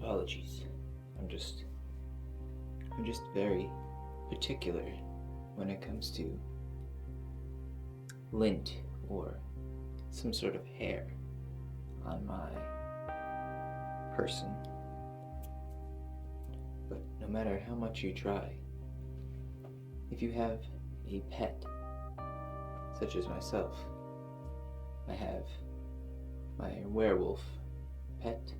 Apologies. I'm just very particular when it comes to lint or some sort of hair on my person. But no matter how much you try, if you have a pet, such as myself, I have my werewolf pet,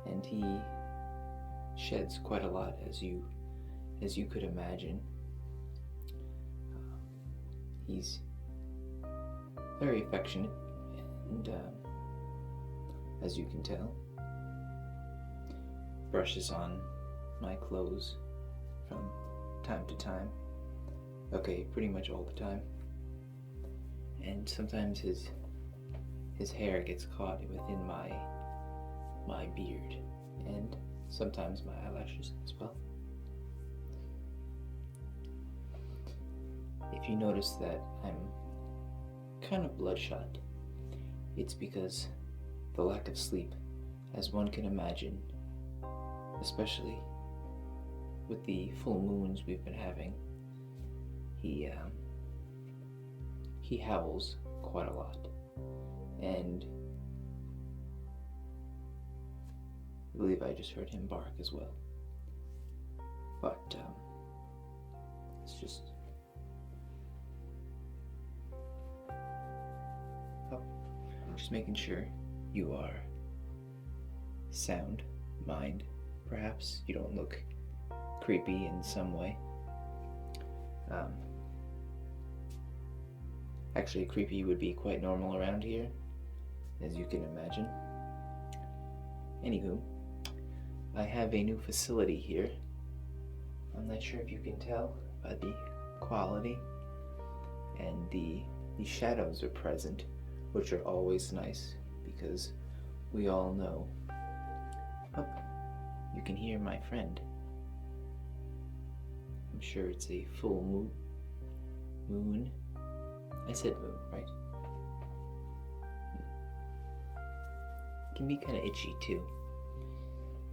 and he sheds quite a lot, as you could imagine. He's very affectionate, and as you can tell, brushes on my clothes from time to time. Okay, pretty much all the time. And sometimes his hair gets caught within my beard, and sometimes my eyelashes as well. If you notice that I'm kind of bloodshot, it's because the lack of sleep, as one can imagine, especially with the full moons we've been having, he howls quite a lot, and I believe I just heard him bark as well. But it's just making sure you are sound mind. Perhaps you don't look creepy in some way. Actually, creepy would be quite normal around here, as you can imagine. Anywho, I have a new facility here. I'm not sure if you can tell by the quality, and the shadows are present, which are always nice because we all know. Oh, you can hear my friend. I'm sure it's a full moon. I said moon, right? It can be kind of itchy too.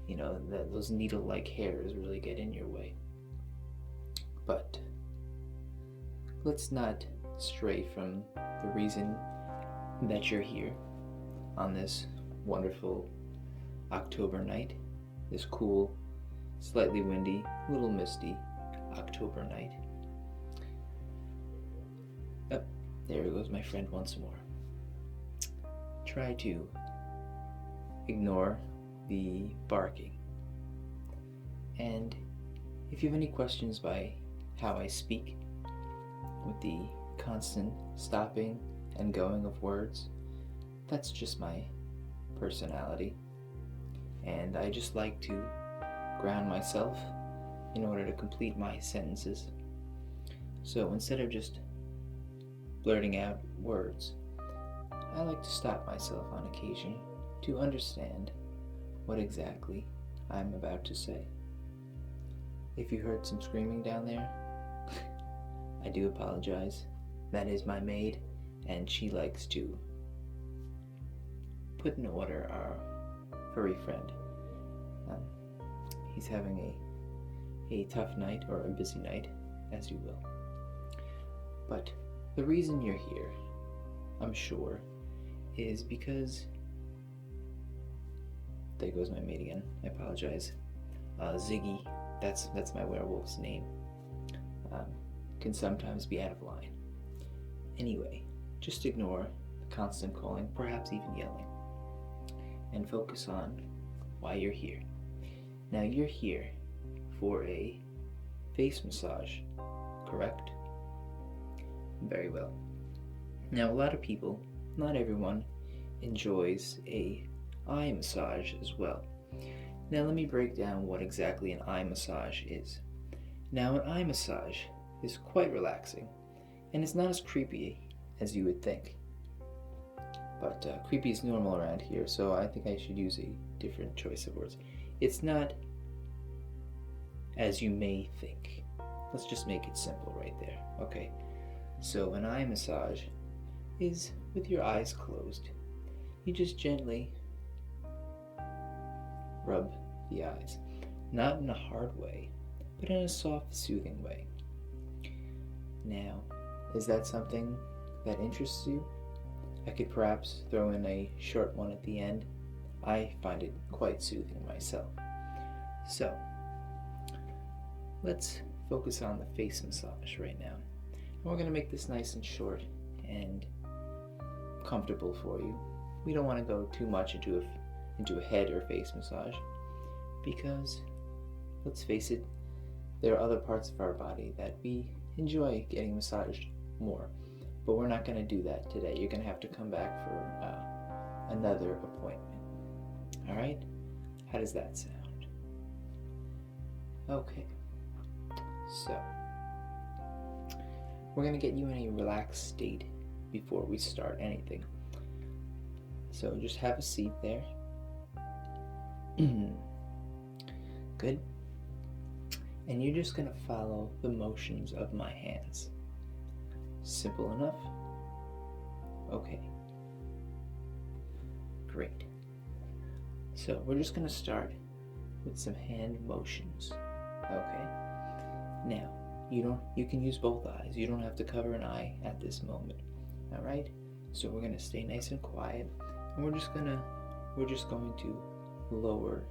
You know, those needle-like hairs really get in your way. But let's not stray from the reason that you're here on this wonderful October night, this cool, slightly windy, little misty October night. Oh, there goes my friend once more. Try to ignore the barking. And if you have any questions by how I speak, with the constant stopping and going of words, that's just my personality. And I just like to ground myself in order to complete my sentences. So instead of just blurting out words, I like to stop myself on occasion to understand what exactly I'm about to say. If you heard some screaming down there, I do apologize. that is my maid, and she likes to put in order our furry friend. He's having a tough night, or a busy night, as you will. But the reason you're here, I'm sure, is because... There goes my maid again. I apologize. Ziggy, that's my werewolf's name, can sometimes be out of line. Anyway, just ignore the constant calling, perhaps even yelling, and focus on why you're here. Now, you're here for a face massage, correct? Very well. Now, a lot of people, not everyone, enjoys a eye massage as well. Now, let me break down what exactly an eye massage is. Now, an eye massage is quite relaxing, and it's not as creepy as you would think. But creepy is normal around here, so I think I should use a different choice of words. It's not as you may think. Let's just make it simple right there, okay? So an eye massage is with your eyes closed. You just gently rub the eyes, not in a hard way, but in a soft, soothing way. Now, is that something that interests you? I could perhaps throw in a short one at the end. I find it quite soothing myself. So, let's focus on the face massage right now. And we're going to make this nice and short and comfortable for you. We don't want to go too much into a head or face massage, because, let's face it, there are other parts of our body that we enjoy getting massaged more. But we're not going to do that today. You're going to have to come back for another appointment. All right? How does that sound? Okay. So, we're going to get you in a relaxed state before we start anything. So just have a seat there. Good. And you're just going to follow the motions of my hands. Simple enough? Okay. Great. So we're just going to start with some hand motions. Okay. Now, you can use both eyes. You don't have to cover an eye at this moment. All right? So we're going to stay nice and quiet, and we're just going to lower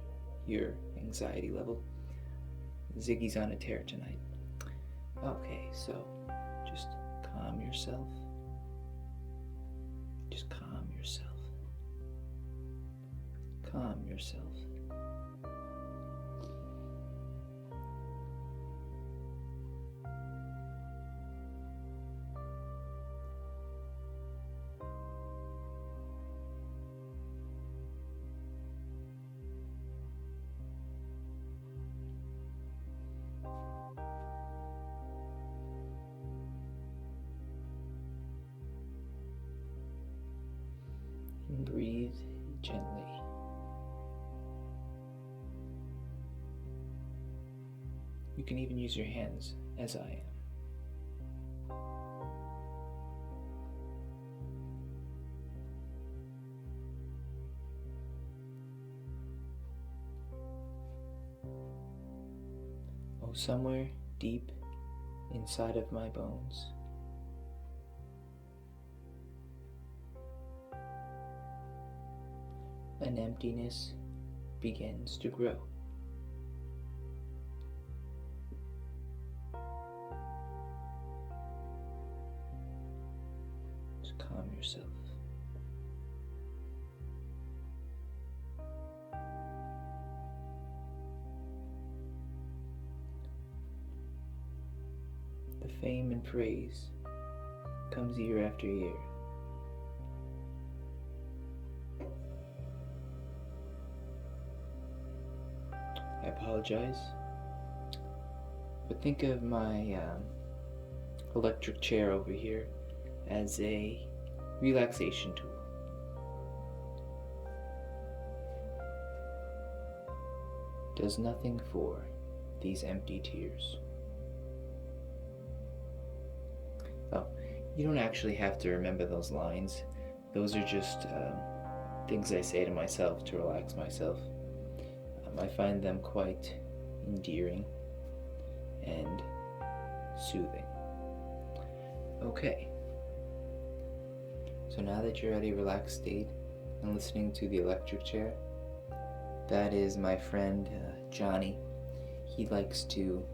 your anxiety level. Ziggy's on a tear tonight. Okay, so just calm yourself. Just calm yourself. Calm yourself. And breathe gently. You can even use your hands, as I am. Oh, somewhere deep inside of my bones, an emptiness begins to grow. Just calm yourself. The fame and praise comes year after year. I apologize, but think of my electric chair over here as a relaxation tool. Does nothing for these empty tears. Oh, You don't actually have to remember those lines. Those are just things I say to myself to relax myself. I find them quite endearing and soothing. Okay. So now that you're at a relaxed state and listening to the electric chair, that is my friend Johnny. He likes to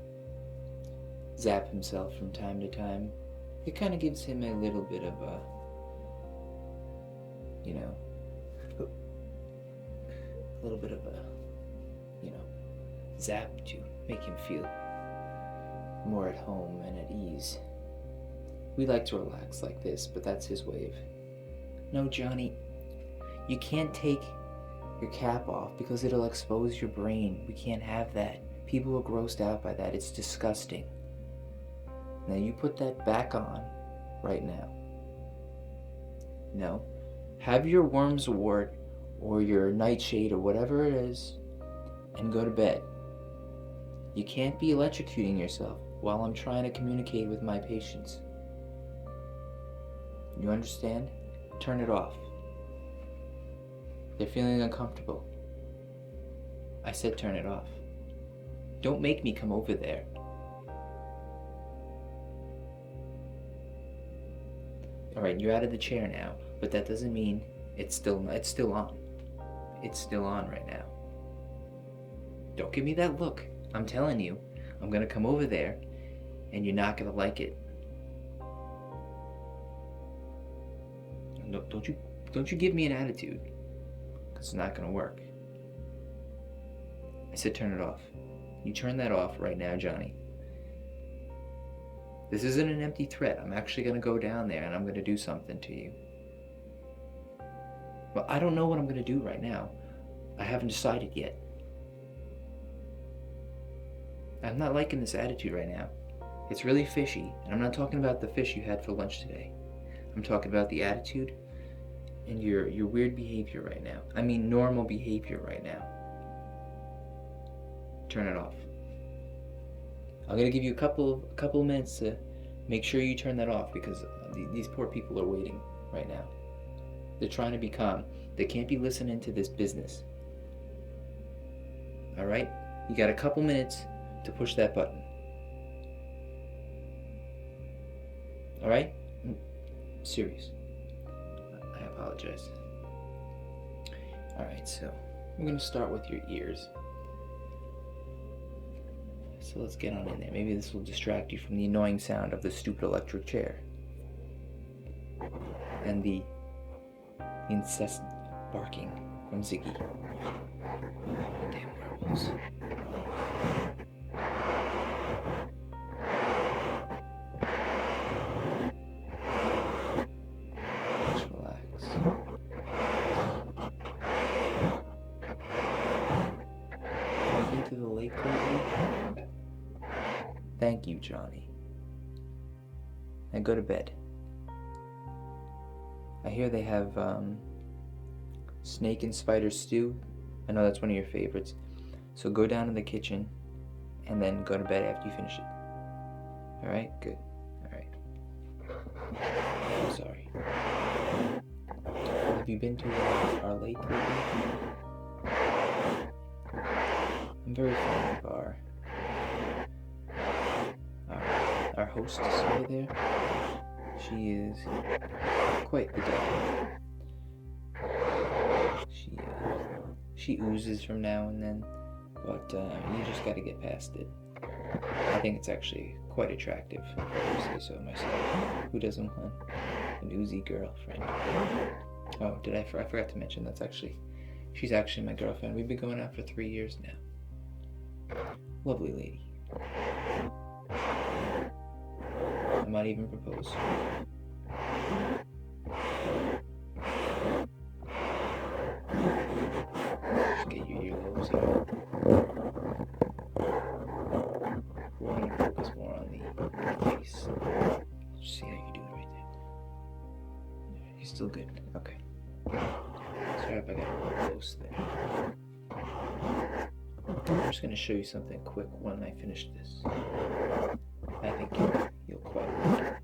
zap himself from time to time. It kind of gives him a little bit of a, zap to make him feel more at home and at ease. We like to relax like this, but that's his way of, no, Johnny, you can't take your cap off because it'll expose your brain. We can't have that. People are grossed out by that. It's disgusting. Now you put that back on right now. No. Have your worm's wart or your nightshade or whatever it is and go to bed. You can't be electrocuting yourself while I'm trying to communicate with my patients. You understand? Turn it off. They're feeling uncomfortable. I said turn it off. Don't make me come over there. Alright, you're out of the chair now, but that doesn't mean it's still on. It's still on right now. Don't give me that look. I'm telling you, I'm gonna come over there and you're not gonna like it. No, don't you give me an attitude, because it's not gonna work. I said turn it off. You turn that off right now, Johnny. This isn't an empty threat. I'm actually gonna go down there and I'm gonna do something to you. But I don't know what I'm gonna do right now. I haven't decided yet. I'm not liking this attitude right now. It's really fishy, and I'm not talking about the fish you had for lunch today. I'm talking about the attitude and your weird behavior right now. I mean normal behavior right now. Turn it off. I'm gonna give you a couple minutes to make sure you turn that off, because these poor people are waiting right now. They're trying to be calm. They can't be listening to this business. All right? You got a couple minutes to push that button. All right? I'm serious. I apologize. All right, so we're gonna start with your ears. So let's get on in there. Maybe this will distract you from the annoying sound of the stupid electric chair and the incessant barking from Ziggy. Damn werewolves. Just relax. Have you been to the lake lately? Thank you, Johnny. Now go to bed. I hear they have snake and spider stew. I know that's one of your favorites. So go down to the kitchen and then go to bed after you finish it. Alright? Good. Alright. I'm sorry. Have you been to our lake lately? I'm very fond of our hostess over there. She is quite the doll. She oozes from now and then, but you just got to get past it. I think it's actually quite attractive, if I say so myself. Who doesn't want an oozy girlfriend? Oh, I forgot to mention she's actually my girlfriend. We've been going out for 3 years now. Lovely lady. I might even propose. Just get your earlobes here. We're going to focus more on the face. Just see how you do it right there. You're still good. Okay. Sorry if I got a little close there. I'm just going to show you something quick when I finish this. I think you'll quite like it.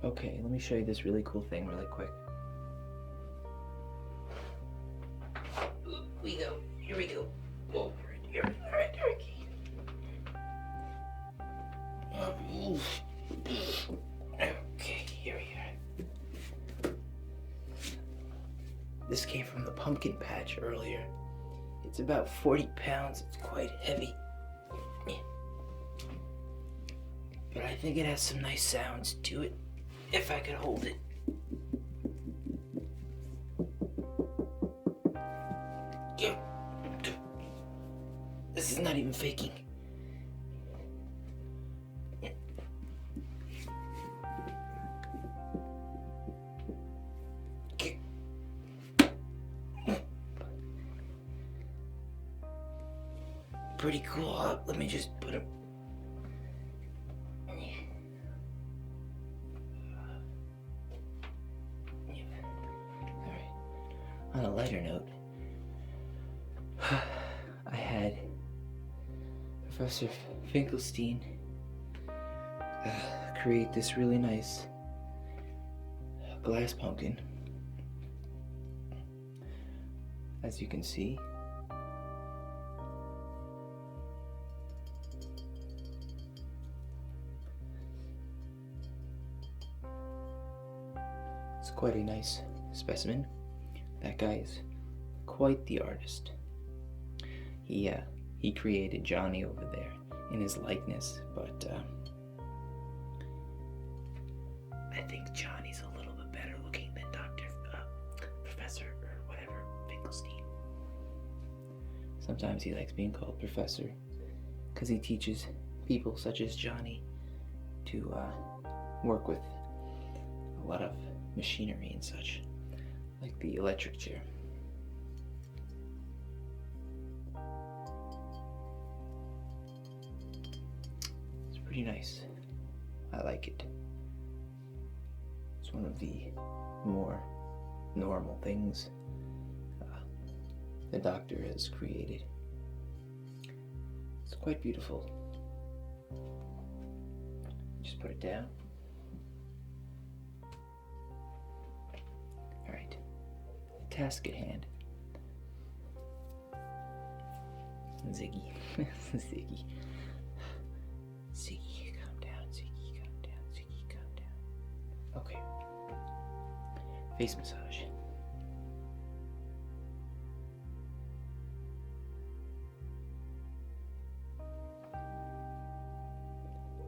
Okay, let me show you this really cool thing really quick. We go. Here we go. Whoa, here. All right, okay, here we are. This came from the pumpkin patch earlier. It's about 40 pounds. It's quite heavy. But I think it has some nice sounds to it, if I could hold it. This is not even faking. Pretty cool, huh? Let me just put him. Alright. On a lighter note, I had Professor Finkelstein create this really nice glass pumpkin. As you can see, it's quite a nice specimen. That guy is quite the artist. He created Johnny over there in his likeness, but I think Johnny's a little bit better looking than Professor or whatever Finkelstein. Sometimes he likes being called Professor because he teaches people such as Johnny to work with a lot of machinery and such, like the electric chair. It's pretty nice. I like it. It's one of the more normal things the doctor has created. It's quite beautiful. Just put it down. Alright. Task at hand. Ziggy. Ziggy. Ziggy, calm down. Ziggy, calm down. Ziggy, calm down. Okay. Face massage.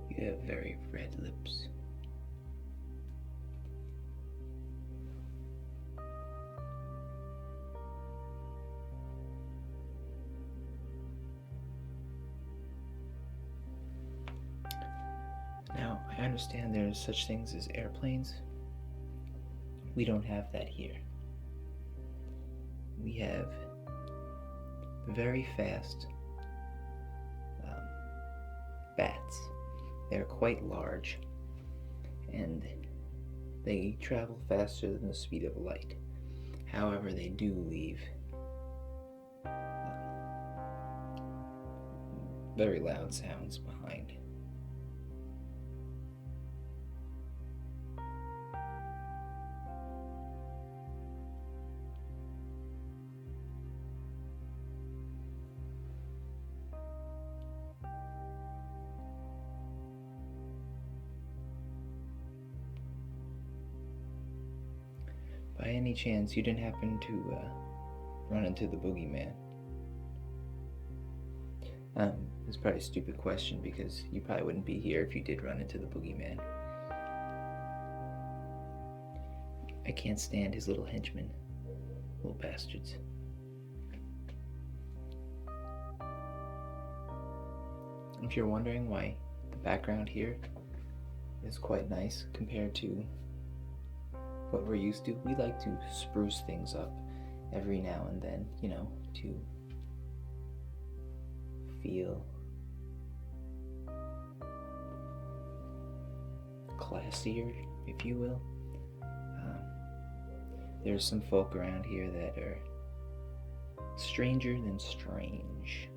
You have very red lips. Now, I understand there's such things as airplanes. We don't have that here. We have very fast bats. They're quite large, and they travel faster than the speed of light. However, they do leave very loud sounds behind. By any chance, you didn't happen to run into the boogeyman? It's probably a stupid question because you probably wouldn't be here if you did run into the boogeyman. I can't stand his little henchmen, little bastards. If you're wondering why the background here is quite nice compared to what we're used to, we like to spruce things up every now and then, you know, to feel classier, if you will. There's some folk around here that are stranger than strange,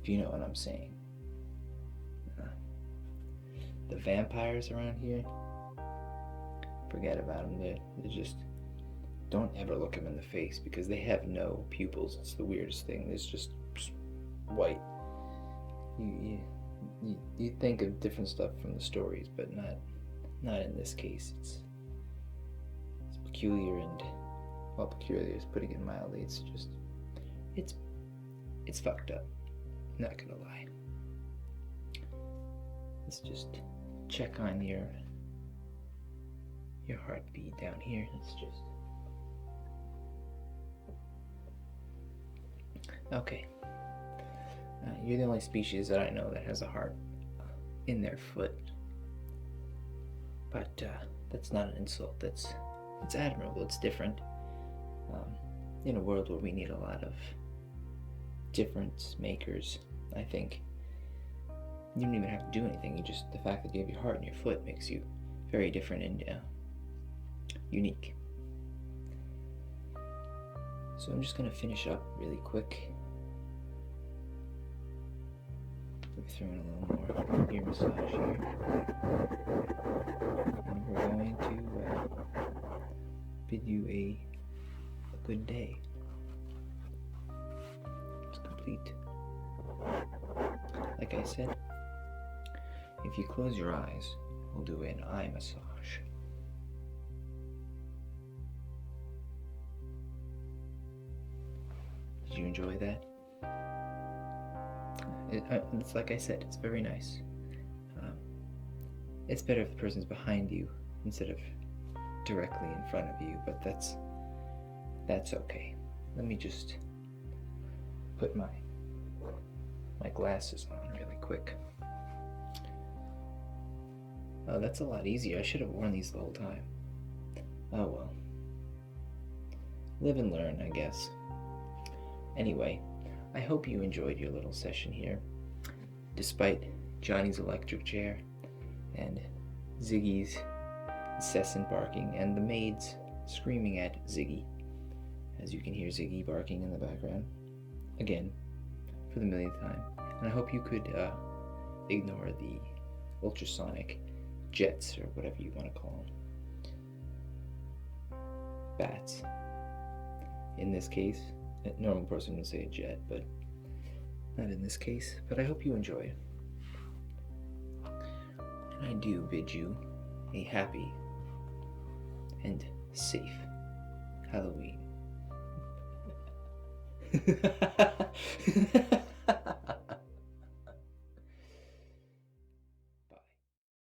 if you know what I'm saying. The vampires around here, forget about them. They're just, don't ever look them in the face because they have no pupils. It's the weirdest thing. It's just white. You think of different stuff from the stories, but not in this case. It's peculiar, and well, peculiar is putting it mildly. It's just it's fucked up. I'm not gonna lie. Let's just check on your heartbeat down here. Let's just okay. You're the only species that I know that has a heart in their foot, but that's not an insult. It's admirable. It's different. In a world where we need a lot of difference makers, I think you don't even have to do anything. The fact that you have your heart in your foot makes you very different and unique. So I'm just gonna finish up really quick. We're throwing a little more ear massage here, and we're going to bid you a good day. It's complete. Like I said, if you close your eyes, we'll do an eye massage. Did you enjoy that? It's like I said, it's very nice. It's better if the person's behind you instead of directly in front of you, but that's okay. Let me just put my glasses on really quick. Oh, that's a lot easier. I should have worn these the whole time. Oh well. Live and learn, I guess. Anyway, I hope you enjoyed your little session here, despite Johnny's electric chair and Ziggy's incessant barking and the maids screaming at Ziggy. As you can hear Ziggy barking in the background, again, for the millionth time. And I hope you could ignore the ultrasonic jets, or whatever you want to call them. Bats. In this case, a normal person would say a jet, but not in this case. But I hope you enjoy it. And I do bid you a happy and safe Halloween.